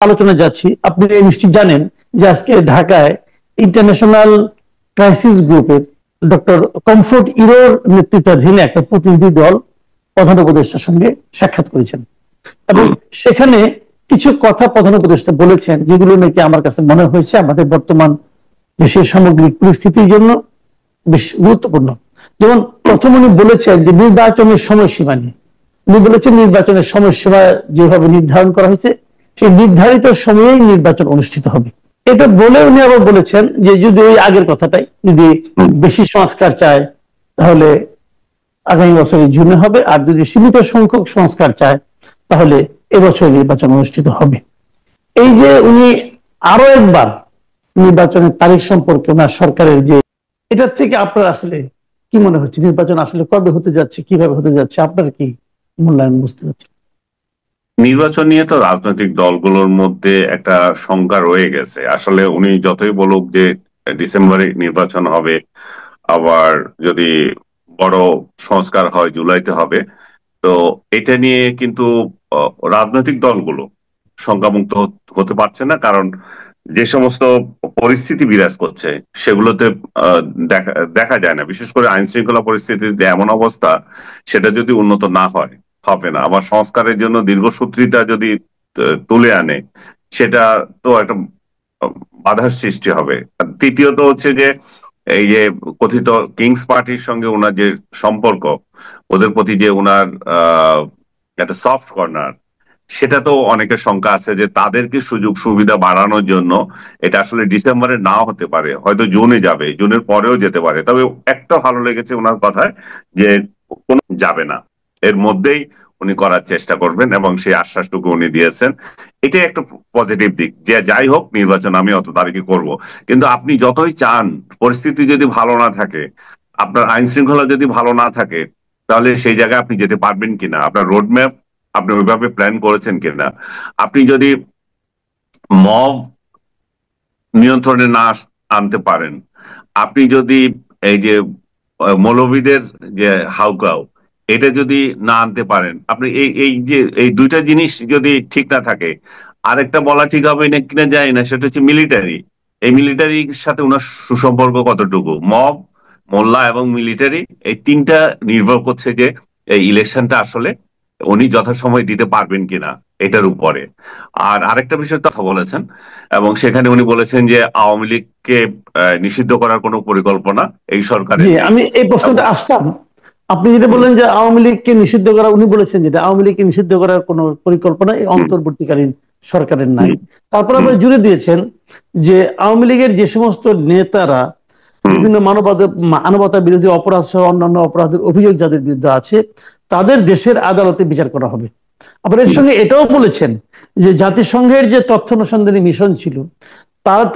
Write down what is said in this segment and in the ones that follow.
আলোচনায় যাচ্ছি, আপনি নিশ্চয়ই জানেন যে আজকে ঢাকায় ইন্টারন্যাশনাল ক্রাইসিস গ্রুপের ডক্টর কমফোর্ট ইরোর নেতৃত্বাধীন একটা প্রতিনিধি দল প্রধান উপদেষ্টার সঙ্গে সাক্ষাৎ করেছেন এবং সেখানে কিছু কথা প্রধান উপদেষ্টা বলেছেন যেগুলো নাকি আমার কাছে মনে হয়েছে আমাদের বর্তমান দেশের সামগ্রিক পরিস্থিতির জন্য বেশ গুরুত্বপূর্ণ। যেমন প্রথম উনি বলেছেন যে নির্বাচনের সময়সীমা নিয়ে, উনি বলেছেন নির্বাচনের সময়সীমা যেভাবে নির্ধারণ করা হয়েছে সেই নির্ধারিত সময়েই নির্বাচন অনুষ্ঠিত হবে। এটা বলে উনি আবার বলেছেন যে যদি ওই আগের কথাটাই, যদি বেশি সংস্কার চায় তাহলে আগামী বছরের জুনে হবে, আর যদি সীমিত সংখ্যক সংস্কার চায় তাহলে এবছর নির্বাচন অনুষ্ঠিত হবে। এই যে উনি আরো একবার নির্বাচনের তারিখ সম্পর্কে ওনার সরকারের যে, এটার থেকে আপনার আসলে কি মনে হচ্ছে নির্বাচন আসলে কবে হতে যাচ্ছে, কিভাবে হতে যাচ্ছে, আপনার কি মূল্যায়ন বুঝতে পারছি? নির্বাচন নিয়ে তো রাজনৈতিক দলগুলোর মধ্যে একটা শঙ্কা রয়ে গেছে। আসলে উনি যতই বলুক যে ডিসেম্বরে নির্বাচন হবে, আবার যদি বড় সংস্কার হয় জুলাইতে হবে, তো এটা নিয়ে কিন্তু রাজনৈতিক দলগুলো শঙ্কামুক্ত হতে পারছে না। কারণ যে সমস্ত পরিস্থিতি বিরাজ করছে সেগুলোতে দেখা দেখা যায় না। বিশেষ করে আইন শৃঙ্খলা পরিস্থিতির যে এমন অবস্থা, সেটা যদি উন্নত না হয় হবে না। আবার সংস্কারের জন্য দীর্ঘসূত্রিতা যদি তুলে আনে, সেটা তো একটা আহ, বাধার সৃষ্টি হবে। আর তৃতীয়ত হচ্ছে যে এই যে কথিত কিংস পার্টির সঙ্গে ওনার যে সম্পর্ক, ওদের প্রতি যে ওনার একটা সফট কর্নার, সেটা তো অনেকের শঙ্কা আছে যে তাদেরকে সুযোগ সুবিধা বাড়ানোর জন্য এটা আসলে ডিসেম্বরে নাও হতে পারে, হয়তো জুনে যাবে, জুনের পরেও যেতে পারে। তবে একটা ভালো লেগেছে ওনার কথায় যে কোনো যাবে না, এর মধ্যেই উনি করার চেষ্টা করবেন এবং সেই আশ্বাসটুকু উনি দিয়েছেন। এটাই একটা পজিটিভ দিক যে যাই হোক নির্বাচন আমি অত তারিখে করব। কিন্তু আপনি যতই চান, পরিস্থিতি যদি ভালো না থাকে, আপনার আইন শৃঙ্খলা যদি ভালো না থাকে, তাহলে সেই জায়গায় আপনি যেতে পারবেন কিনা, আপনার রোডম্যাপ আপনি ওইভাবে প্ল্যান করেছেন কিনা, আপনি যদি মব নিয়ন্ত্রণে না আনতে পারেন, আপনি যদি এই যে মৌলবীদের যে হাউকাউ, এটা যদি না আনতে পারেন, আপনি এই এই যে এই দুইটা জিনিস যদি ঠিক না থাকে, আরেকটা বলা ঠিক হবে না কিনা যায় না, সেটা হচ্ছে মিলিটারি। এই মিলিটারির সাথে ওনার সুসম্পর্ক কতটুকু, মব, মোল্লা এবং মিলিটারি, এই তিনটা নির্ভর করছে যে এই ইলেকশনটা আসলে উনি যথাসময়ে দিতে পারবেন কিনা এটার উপরে। আর আরেকটা বিষয়ের কথা বলেছেন, এবং সেখানে উনি বলেছেন যে আওয়ামী লীগকে নিষিদ্ধ করার কোনো পরিকল্পনা এই জি, সরকারের নেই। আমি এই প্রশ্নটা আসতাম। আপনি যেটা বললেন যে আওয়ামী লীগকে নিষিদ্ধ করা, উনি বলেছেন যেটা আওয়ামী লীগকে নিষিদ্ধ করার কোনো পরিকল্পনা এই অন্তর্বর্তীকালীন সরকারের নাই। তারপর আবার জুড়ে দিয়েছেন যে আওয়ামী লীগের যে সমস্ত নেতারা বিভিন্ন মানবতা বিরোধী অপরাধ সহ অন্যান্য অপরাধের অভিযোগ যাদের বিরুদ্ধে আছে তাদের দেশের আদালতে বিচার করা হবে। আবার এর সঙ্গে এটাও বলেছেন যে জাতিসংঘের যে তথ্য অনুসন্ধানী মিশন ছিল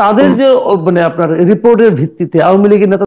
তাদের যে মানে আপনার রিপোর্টের ভিত্তিতে আওয়ামী লীগের নেতা